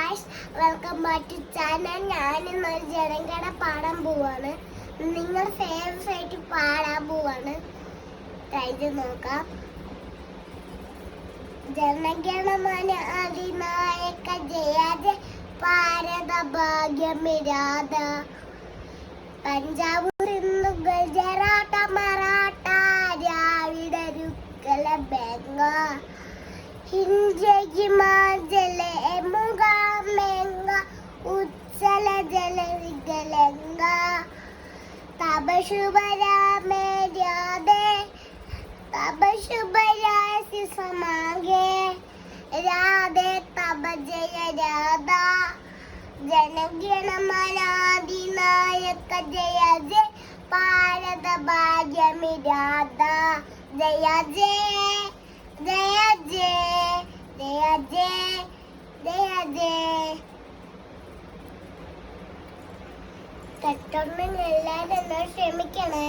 Guys, welcome back to channel. ഞാനിന്നൊരു ജനഗണ പാടാൻ പോവാണ്. നിങ്ങൾ ഫേവറേറ്റ് പാടാൻ പോവാണ്. ട്രൈ ചെയ്ത് നോക്കാം. ജനഗണമന അതിനായക ജയ ജയ ഭാരത ഭാഗ്യമിരാത പഞ്ചാബ് സിന്ധു ഗുജറാത്ത മറാഠ ദ്രാവിഡരുക്കല ബംഗ ഹിന്ദ മുഖമെങ്ക ഉജ്ജല ജലവിഗലങ്ക തപ ശുഭരാമേ രാധേ തപ ശുഭരാശി സമാഗേ രാധേ തപ ജയ രാധ ജനഗണമനാധിനായക ജയ ജയ ഭാരത ഭാഗ്യമിരാധ ജയ ജയ ജയ ജയ ജയ ജയ ജയ ജയ. കട്ടൊന്നും എല്ലാവരും എന്നോട് ക്ഷമിക്കണേ.